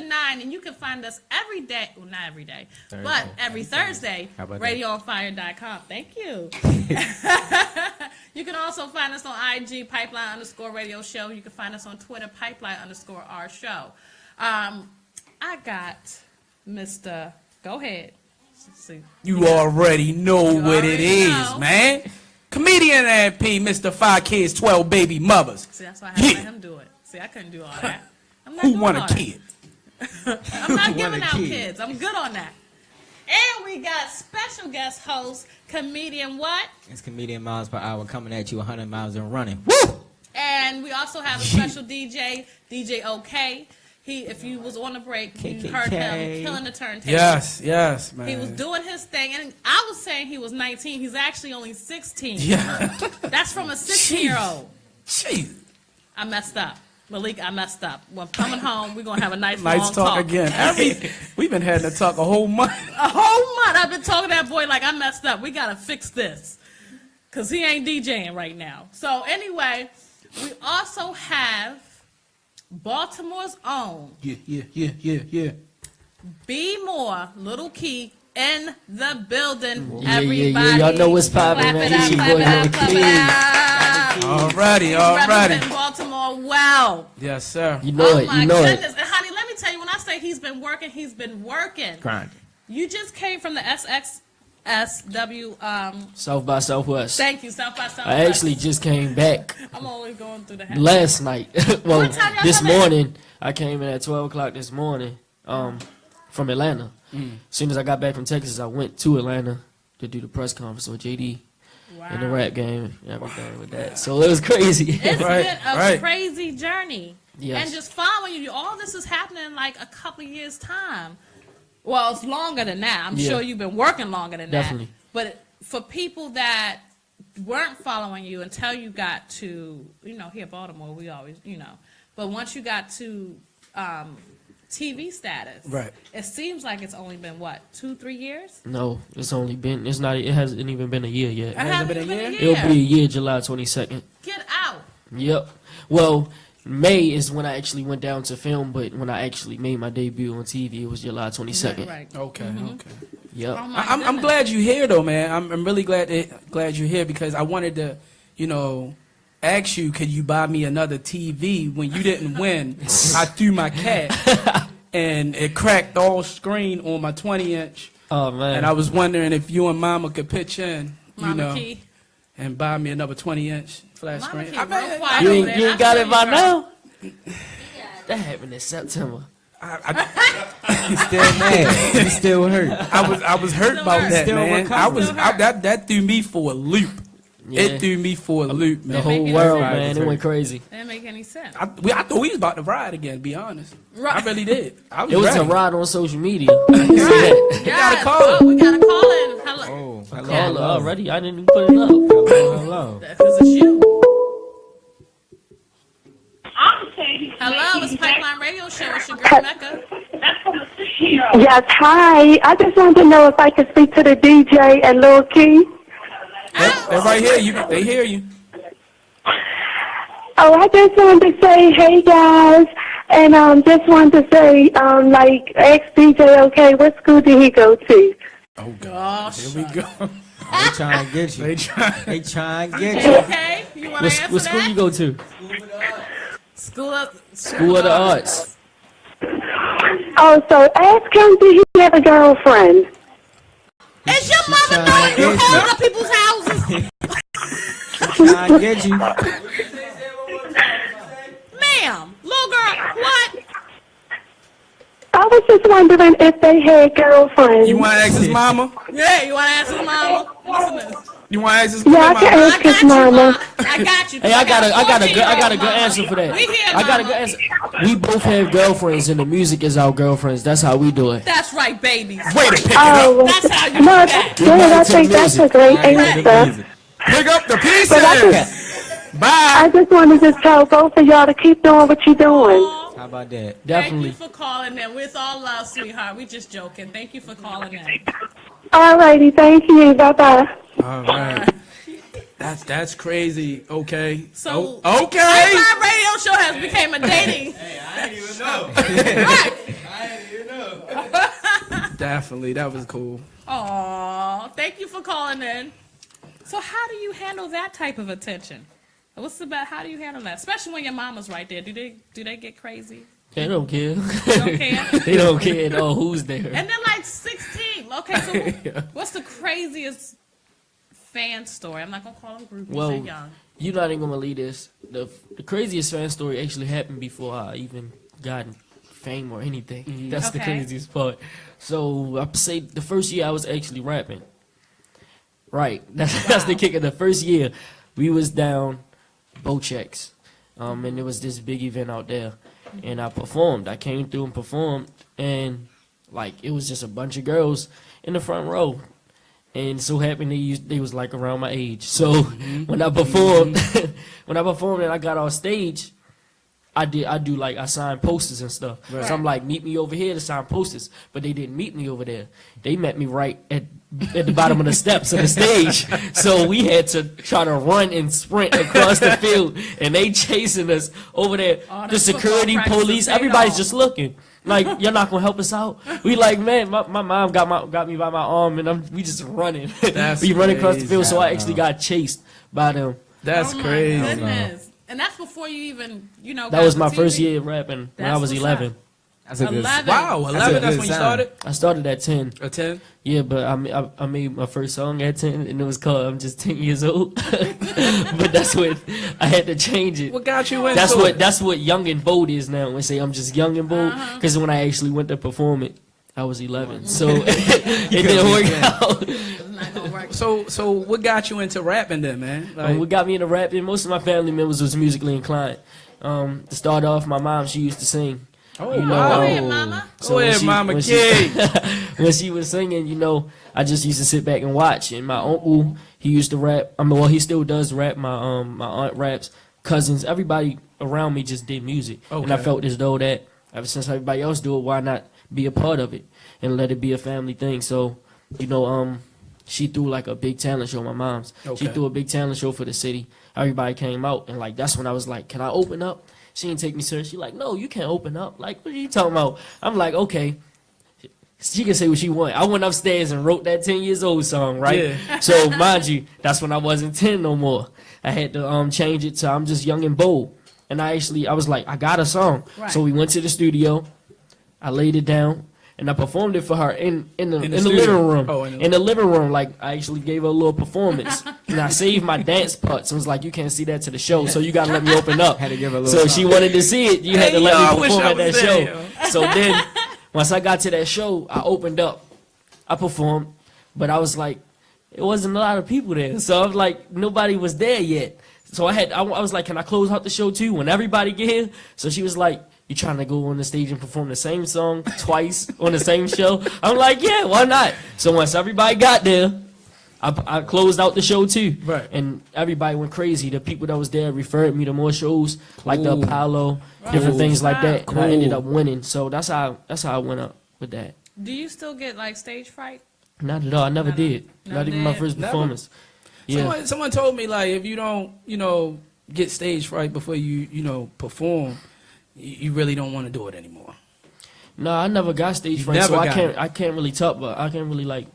9, and you can find us every day. Well, not every day, but every Thursday. RadioOnFire.com. Thank you. You can also find us on IG, Pipeline_Radio Show. You can find us on Twitter, Pipeline_our show. I got Mr. Go ahead. See. You already know what it is, man. Comedian and P, Mr. 5 Kids, 12 Baby Mothers. See, that's why I had to let him do it. See, I couldn't do all that. I'm not Who doing want a all kid? I'm not giving out kids. I'm good on that. And we got special guest host, comedian what? It's comedian Miles Per Hour coming at you 100 miles and running. Woo! And we also have a special DJ, DJ OK. If you was on the break, you heard him killing the turntable. Yes, man. He was doing his thing, and I was saying he was 19. He's actually only 16. Yeah. That's from a 16-year-old. Jeez. I messed up. Malik, I messed up. When coming home, we're going to have a nice Nice long talk again. We've been having to talk a whole month. A whole month. I've been talking to that boy like I messed up. We got to fix this. Because he ain't DJing right now. So anyway, we also have Baltimore's own. Yeah. Be More, Little Key, in the building. Yeah. Everybody. Y'all know what's poppin', man. Clap it up, clap it up. Alrighty. Representing Baltimore well. Yes, sir. You know it. My You know goodness. it. And honey, let me tell you, when I say he's been working, he's been working. Grinding. You just came from the SXSW. South by Southwest. Thank you, South by Southwest. I actually just came back I'm always going through the last night. Well, What time y'all this come in? morning. I came in at 12 o'clock this morning from Atlanta. As soon as I got back from Texas, I went to Atlanta to do the press conference with JD and the rap game and everything with that. So it was crazy. It's Right, been a right. crazy journey. Yes. And just following you, all this is happening in like a couple of years' time. Well, it's longer than that. I'm Yeah. sure you've been working longer than Definitely. that. But for people that weren't following you until you got to, here in Baltimore, we always, but once you got to TV status, Right. it seems like it's only been, 2-3 years? No, it's not. It hasn't even been a year yet. It hasn't been a even been year? It'll be a year, July 22nd. Get out. Yep. Well, May is when I actually went down to film, but when I actually made my debut on TV, it was July 22nd. Right. Okay. Yep. Oh, my I'm goodness. glad you're here, though, man. I'm really glad you're here because I wanted to, ask you, could you buy me another TV? When you didn't win, I threw my cat, and it cracked all screen on my 20-inch. Oh, man. And I was wondering if you and Mama could pitch in, Mama Key. and buy me another 20-inch flat Mama screen. Key I real mean, quiet You over ain't, there. you I ain't got feel it by you, now? That happened in September. He's still mad. He's still hurt. I was hurt Still about hurt. that, Still man. recovering. That threw me for a loop. Yeah. It threw me for a loop, The man. whole making world, sense. man. It went crazy. That didn't make any sense. I thought we was about to ride again, to be honest. Right. I really did. I was It was ready. a ride on social media. I can see that. Yes. call her. Oh, we got a call in. Hello. Oh, hello. Call her already. I didn't even put it up. Hello. Because it's you. Hello, it's Pipeline Radio Show. It's your girl, Mecca. Yes, hi. I just wanted to know if I could speak to the DJ and Lil Key. They're right here. They hear you. Oh, I just wanted to say, hey guys, and just wanted to say, ask DJ, okay, what school did he go to? Oh Gosh. Here we go. They trying to get you. They try. They trying to get you. Okay, you want to answer What school that? you go to? School of School of the Arts. Oh, so ask him, did he have a girlfriend? Is your mother knowing you calling up people's houses? Trying to get you. Ma'am, little girl, what? I was just wondering if they had girlfriends. You want to ask his mama? Yeah, you want to ask his mama? Listen to this. You want to ask his Yeah, mama? I can ask his mama. I got you. Hey, I got a good answer for that. We here, I got a mama. good answer. We both have girlfriends, and the music is our girlfriends. That's how we do it. That's right, babies. Way to pick it up. Oh, That's how you do no, that. yeah, I think that's a great answer. Pick up the pieces. But I Bye. just wanted to tell both of y'all to keep doing what you're doing. How about that? Definitely. Thank you for calling in. With all love, sweetheart. We just joking. Thank you for calling in. All righty, thank you. Bye-bye. All right. That's crazy. Okay. So, okay. Pipeline Radio Show has became a dating. I didn't even know. Right. I Definitely, that was cool. Aw, thank you for calling in. So how do you handle that type of attention? How do you handle that? Especially when your mama's right there. Do they get crazy? They don't care. They don't care? They don't care at all who's there. And they're like 16. Okay, so what's the craziest fan story? I'm not going to call them groupies. Well, They're young. you're not even going to believe this. The craziest fan story actually happened before I even got fame or anything. That's the Okay. craziest part. So I say the first year I was actually rapping. Right. That's the kicker. The first year we was down Bochex. And there was this big event out there. And I performed. I came through and performed. And like it was just a bunch of girls in the front row. And so happened they was like around my age. So when I performed and I got on stage, I signed posters and stuff. Right. So I'm like, meet me over here to sign posters. But they didn't meet me over there. They met me right at the bottom of the steps of the stage. So we had to try to run and sprint across the field. And they chasing us over there. Oh, The that's security, football practice police, paid everybody's off. just looking. Like, you're not gonna help us out? We like, man, my mom got me by my arm and we just running. That's we running across the crazy. field. So I actually got chased by them. That's Oh my crazy. goodness. And that's before you even, That got was the my TV. first year rapping when I That's was what's 11. up. That's a good 11. Wow, That's 11. a That's good when you sign. started. I started at 10. A 10. Yeah, but I made my first song at 10, and it was called "I'm Just 10 Years Old." But that's what I had to change it. What got you into That's it? what Young and Bold is now. When they say I'm just young and bold, Uh-huh. because when I actually went to perform it, I was 11, so it didn't work out. It's not gonna work. So what got you into rapping then, man? Like, What got me into rapping? Most of my family members was musically inclined. To start off, my mom, she used to sing. oh, you know, wow. Go ahead, mama. Go when ahead, Mama when Kay. when she was singing, I just used to sit back and watch. And my uncle, he used to rap. He still does rap. My aunt raps. Cousins, everybody around me just did music, and I Okay. felt as though that ever since everybody else do it, why not be a part of it and let it be a family thing? So, she threw like a big talent show. My mom's. She Okay. threw a big talent show for the city. Everybody came out, and like that's when I was like, "Can I open up?" She didn't take me serious. She like, "No, you can't open up." Like, what are you talking about? I'm like, okay. She can say what she want. I went upstairs and wrote that 10 years old song, right? Yeah. So mind you, that's when I wasn't 10 no more. I had to change it to I'm just young and bold. And I was like, I got a song. Right. So we went to the studio. I laid it down and I performed it for her in the studio? living room. Oh, in the living room, like I actually gave her a little performance. And I saved my dance parts. I was like, you can't see that to the show, so you gotta let me open up. Had to give her a little So if she wanted to see it, you had to Hey, let yo, I me wish perform I at that was there, show. So then, once I got to that show, I opened up. I performed, but I was like, it wasn't a lot of people there. So I was like, nobody was there yet. So I was like, can I close out the show too when everybody get here? So she was like, you trying to go on the stage and perform the same song twice on the same show? I'm like, yeah, why not? So once everybody got there, I closed out the show too. Right. And everybody went crazy. The people that was there referred me to more shows, like the Ooh. Apollo, different things like that. And I Cool. ended up winning. So that's how I went up with that. Do you still get like stage fright? Not at all. I never did. never Not even my did? first Never? performance. Yeah. Someone told me like if you don't, get stage fright before you perform, you really don't want to do it anymore. No, I never got stage fright, never so got it. I can't really talk, but I can't really like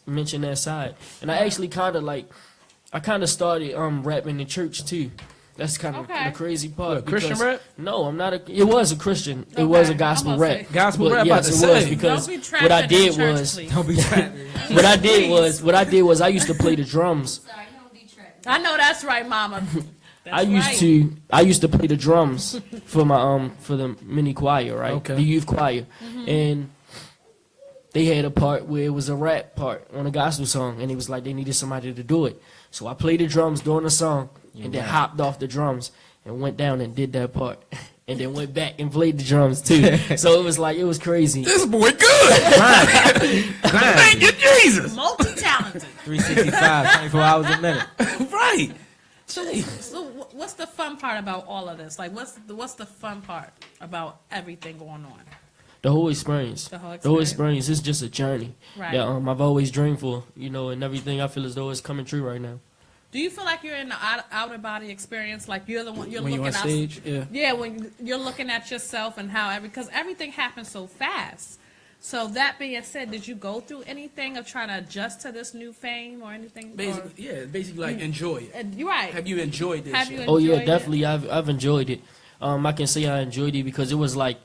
mention that side. And I actually kind of started rapping in church too. That's kind of Okay. the crazy part. What, Christian because- rap? No, I'm not. It was a Christian. It was a Okay, gospel I'm about to rap. say. Gospel But rap, yes, about it to was say. because Don't be trapped what I in the did church, was please. Don't be trapping. what I did was I used to play the drums. I know that's right, mama. That's I used to play the drums for my for the mini choir, right? Okay. The youth choir. And they had a part where it was a rap part on a gospel song, and it was like they needed somebody to do it. So I played the drums during the song, and then hopped off the drums and went down and did that part, and then went back and played the drums too. So it was crazy. This boy good. Thank you, Jesus. multi-talented. 365, 24 hours a minute. Right. So what's the fun part about all of this? Like, what's the fun part about everything going on? The whole experience. The whole The whole experience. experience is just a journey Right. that I've always dreamed for, and everything I feel as though it's coming true right now. Do you feel like you're in the outer body experience? Like you're the one you're When looking you're on stage, yeah. Yeah, when you're looking at yourself and how because everything happens so fast. So that being said, did you go through anything of trying to adjust to this new fame or anything? Basically, like enjoy it. You're right. Have you enjoyed this? Have you Oh yeah, enjoyed definitely. I've enjoyed it. I can say I enjoyed it because it was like,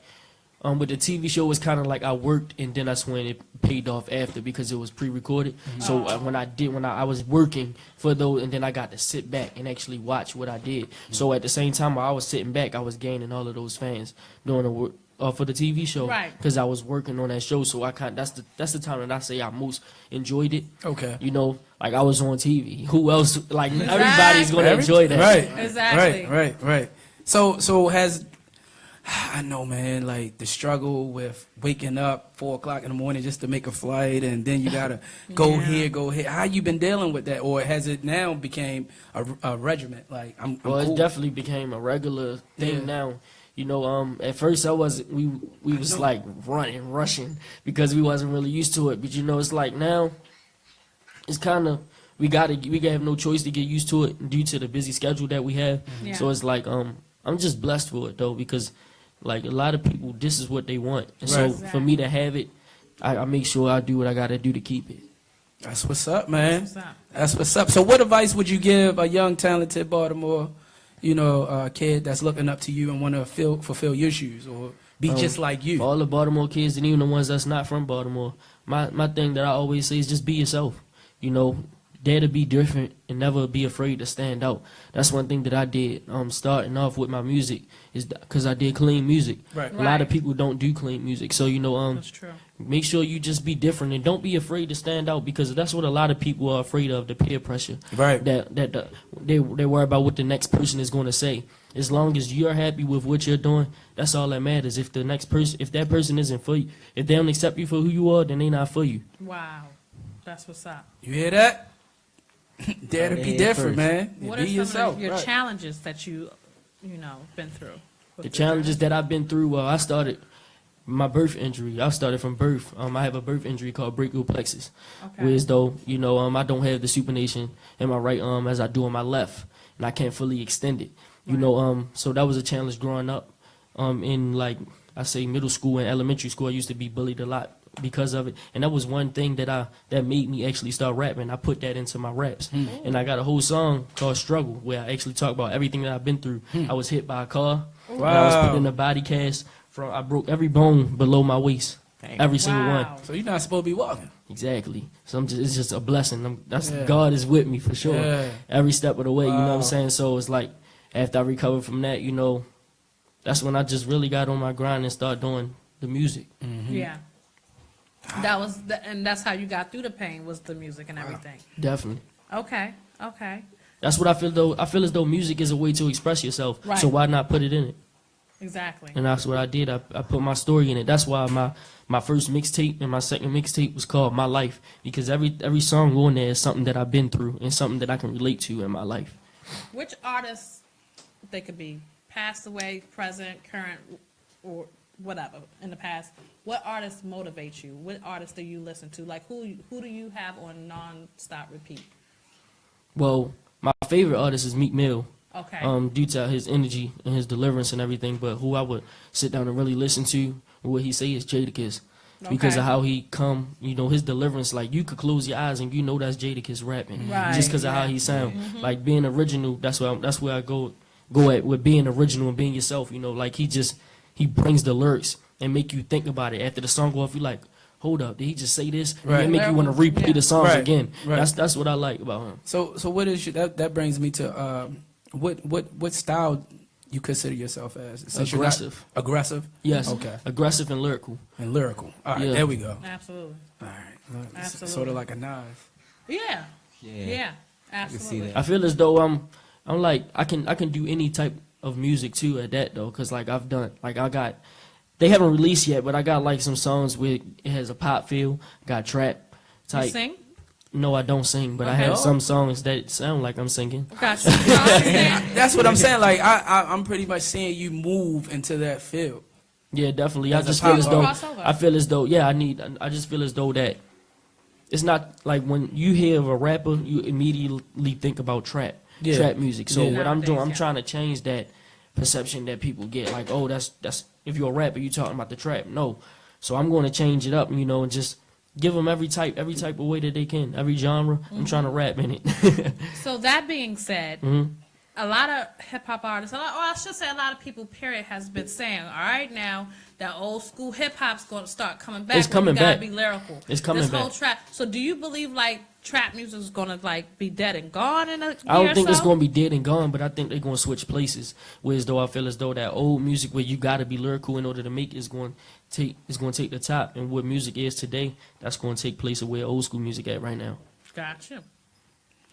with the TV show, it's kind of like I worked and then that's when it paid off after because it was pre-recorded. So when I was working for those, and then I got to sit back and actually watch what I did. So at the same time while I was sitting back, I was gaining all of those fans doing the work. For the TV show, Right. Because I was working on that show, so that's the time that I say I most enjoyed it. Okay. You know, like I was on TV. Who else? Like everybody's gonna enjoy that. Right. Exactly. Right. So has I know, man, like the struggle with waking up 4 o'clock in the morning just to make a flight, and then you gotta go here. How you been dealing with that, or has it now became a regiment? Like I'm Well, cool. it definitely became a regular thing now. You know, at first we was like rushing because we wasn't really used to it. But you know, it's like now, it's kind of we have no choice to get used to it due to the busy schedule that we have. Yeah. So it's like I'm just blessed for it though because like a lot of people, this is what they want, and so for me to have it, I make sure I do what I gotta do to keep it. That's what's up, man. That's what's up. That's what's up. So what advice would you give a young, talented Baltimore, kid that's looking up to you and want to fulfill your shoes or be just like you? For all the Baltimore kids and even the ones that's not from Baltimore, my thing that I always say is just be yourself. You know, dare to be different and never be afraid to stand out. That's one thing that I did starting off with my music is because I did clean music. Right. A lot of people don't do clean music. So, That's true. make sure you just be different and don't be afraid to stand out because that's what a lot of people are afraid of, the peer pressure. Right. They worry about what the next person is going to say. As long as you're happy with what you're doing, that's all that matters. If that person isn't for you, if they don't accept you for who you are, then they not for you. Wow. That's what's up. You hear that? Dare to be different, man. What be are some yourself. of your Right. challenges that you been through? The challenges that I've been through, I started my birth injury. I started from birth. I have a birth injury called brachial plexus, Okay. whereas though I don't have the supination in my right arm as I do in my left, and I can't fully extend it. So that was a challenge growing up. In like I say middle school and elementary school, I used to be bullied a lot because of it, and that was one thing that made me actually start rapping. I put that into my raps, and I got a whole song called "Struggle" where I actually talk about everything that I've been through. I was hit by a car. And I was put in a body cast. I broke every bone below my waist, every single one. So you're not supposed to be walking. Exactly. So it's just a blessing. God is with me for sure. Yeah. Every step of the way. You know what I'm saying? So it's like after I recovered from that, that's when I just really got on my grind and started doing the music. Yeah. That was and that's how you got through the pain was the music and everything. Definitely. Okay. That's what I feel though. I feel as though music is a way to express yourself. Right. So why not put it in it? Exactly. And that's what I did. I put my story in it. That's why my first mixtape and my second mixtape was called My Life, because every song on there is something that I've been through and something that I can relate to in my life. Which artists, they could be passed away, present, current, or whatever in the past, what artists motivate you? What artists do you listen to? Like who do you have on non-stop repeat? Well, my favorite artist is Meek Mill. Okay. Due to his energy and his deliverance and everything, but who I would sit down and really listen to, what he say is Jadakiss. Because Okay. of how he come, his deliverance, like you could close your eyes and that's Jadakiss rapping. Right, Just because of how yeah. he sound. Like being original, that's where I go at with being original and being yourself, like he brings the lyrics and make you think about it. After the song go off, you like, hold up, did he just say this? Right. And it make you want to replay the songs Right, again. right. That's what I like about him. So what is that brings me to what style you consider yourself as? Since you're not- Aggressive. Aggressive? Yes. Okay. Aggressive and lyrical. And lyrical. All right, Yeah. there we go. Absolutely. All right. It's Absolutely. sort of like a knife. Yeah. Yeah. Yeah. I can see Absolutely. that. I feel as though I'm like I can do any type of music too at that though, cause like I've done they haven't released yet, but I got like some songs where it has a pop feel, got trap You type. sing? No, I don't sing, but I Okay. have some songs that sound like I'm singing. Gotcha. You understand? That's what I'm saying. Like I'm pretty much seeing you move into that field. Yeah, definitely. I As a just feel as though crossover. I feel as though I just feel as though that it's not like when you hear of a rapper, you immediately think about trap music. So Yeah. what I'm doing, Nowadays, I'm yeah. trying to change that perception that people get. Like, oh, that's if you're a rapper, you talking about the trap. No, So I'm going to change it up, you know, and just give them every type of way that they can, every genre. I'm trying to rap in it. So that being said, a lot of hip hop artists, or I should say a lot of people, period, has been saying, all right, now that old school hip hop's going to start coming back. It's coming you gotta back. Be lyrical. It's coming this back. Whole trap. So do you believe like trap music is going to like be dead and gone in a year I don't think or it's so? going to be dead and gone, but I think they're going to switch places. Whereas though I feel as though that old music where you got to be lyrical in order to make it is going to take the top, and what music is today, that's going to take place of where old school music at right now. Gotcha.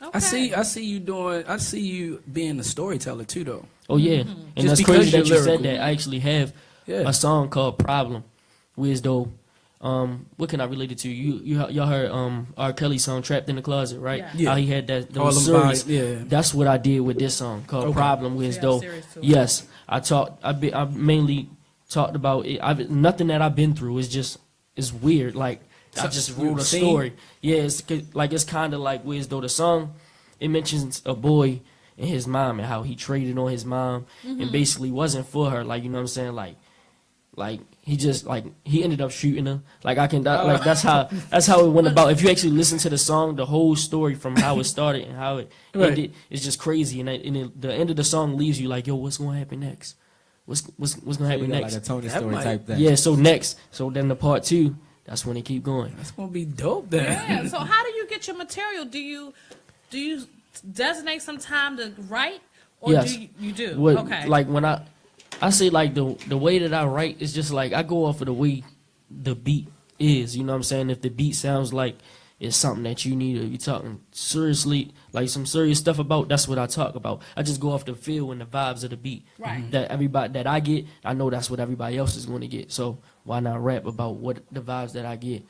Okay. I see you being a storyteller too, though. Oh yeah, and Just that's because crazy that you're you said lyrical. that. I actually have Yeah. a song called "Problem," whereas though, what can I relate it to? Y'all heard R. Kelly's song "Trapped in the Closet," right? Yeah. Yeah. How he had that All those them series. vibes, yeah. That's what I did with this song called Okay. "Problem," whereas Yeah, though, series too. yes, I mainly talked about it. Nothing that I've been through is weird. Like I So, just you wrote a seen? story. Yeah, it's kind of like whereas though the song, it mentions a boy and his mom and how he traded on his mom and basically wasn't for her. Like, you know what I'm saying? Like he just he ended up shooting her. Like that's how it went about. If you actually listen to the song, the whole story from how it started and how it Right. ended, it's just crazy. The end of the song leaves you like, yo, what's gonna happen next? What's gonna happen Like next? a Tony That Story might- type thing. Yeah. So then the part 2, that's when they keep going. That's gonna be dope then. Yeah. So how do you get your material? Do you designate some time to write, or Yes. do you do? What, Okay. Like when I say like the way that I write is just like I go off of the way the beat is. You know what I'm saying? If the beat sounds like it's something that you need to be talking seriously, like some serious stuff about, that's what I talk about. I just go off the feel and the vibes of the beat. Right. That everybody that I get, I know that's what everybody else is going to get. So why not rap about what the vibes that I get?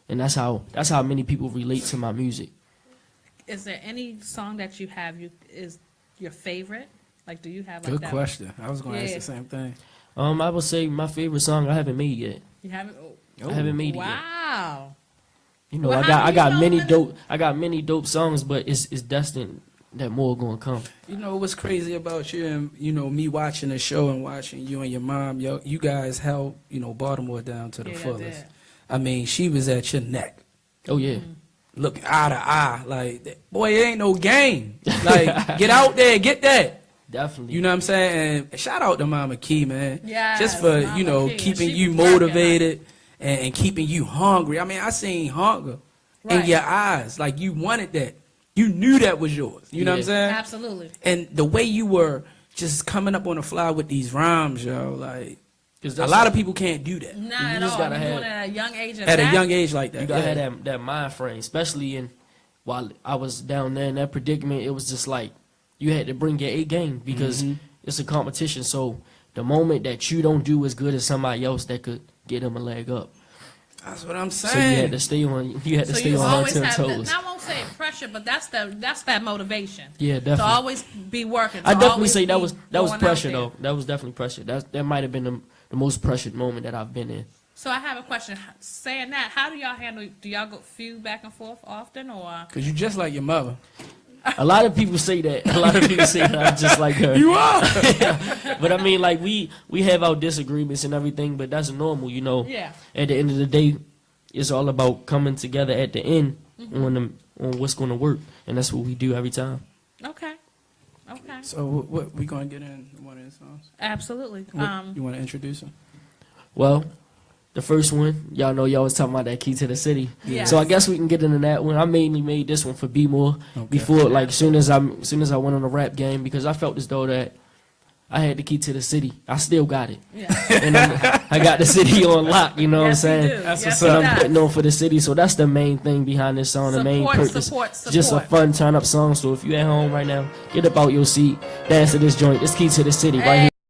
And that's how many people relate to my music. Is there any song that you have is your favorite? Like, do you have like Good that? question. I was gonna ask Yeah. the same thing. I would say my favorite song I haven't made yet. You haven't. Oh. I haven't made it yet. Wow. You know, Well, I how got do I you got know many when dope I got many dope songs, but it's destined that more gonna come. You know what's crazy about you and me watching the show and watching you and your mom, you guys held Baltimore down to the Yeah, I fullest. did. I mean, she was at your neck, Oh yeah, looking eye to eye, like, boy, it ain't no game. Like, get out there, get that. definitely. You know what I'm saying? And shout out to Mama Key, man. Yes, Just for Mama Key. keeping She you be working, motivated and keeping you hungry. I mean, I seen hunger in Right. your eyes, like you wanted that. You knew that was yours. You know what I'm Yeah. saying? Absolutely. And the way you were just coming up on the fly with these rhymes, yo, like 'Cause a that's lot of people can't do that Not at just all. gotta You're have- doing it at a young age. at a that. young age like that. you gotta Yeah. have that mind frame, especially while I was down there in that predicament. It was just like you had to bring your A game because it's a competition. So the moment that you don't do as good as somebody else, that could get them a leg up. That's what I'm So you saying. had to stay on. You had to So stay you on always her have. toes. I won't say pressure, but that's that motivation. Yeah, To definitely. always be working. I to definitely always say that be was going out pressure there. though. That was definitely pressure. That might have been the most pressured moment that I've been in. So I have a question. Saying that, how do y'all handle? Do y'all go feud back and forth often, or? Cause you just like your mother. A lot of people say that. A lot of people say that I'm just like her. You are. But I mean, like we have our disagreements and everything, but that's normal, you know. Yeah. At the end of the day, it's all about coming together at the end on what's going to work, and that's what we do every time. Okay. Okay. So what we gonna get in one of the songs? Absolutely. You want to introduce him? Well, the first one, y'all know y'all was talking about that Key to the City. Yes. So I guess we can get into that one. I mainly made this one for B More before, like, soon as I went on the rap game, because I felt as though that I had the key to the city. I still got it. Yeah. And I got the city on lock, you know Yes, what I'm you saying? do. That's Yes, what's you up. I'm do. putting on for the city, so that's the main thing behind this song, the main Support, purpose. support, Just a support. fun turn up song. So if you at home right now, get up out your seat, dance to this joint. It's Key to the City right here.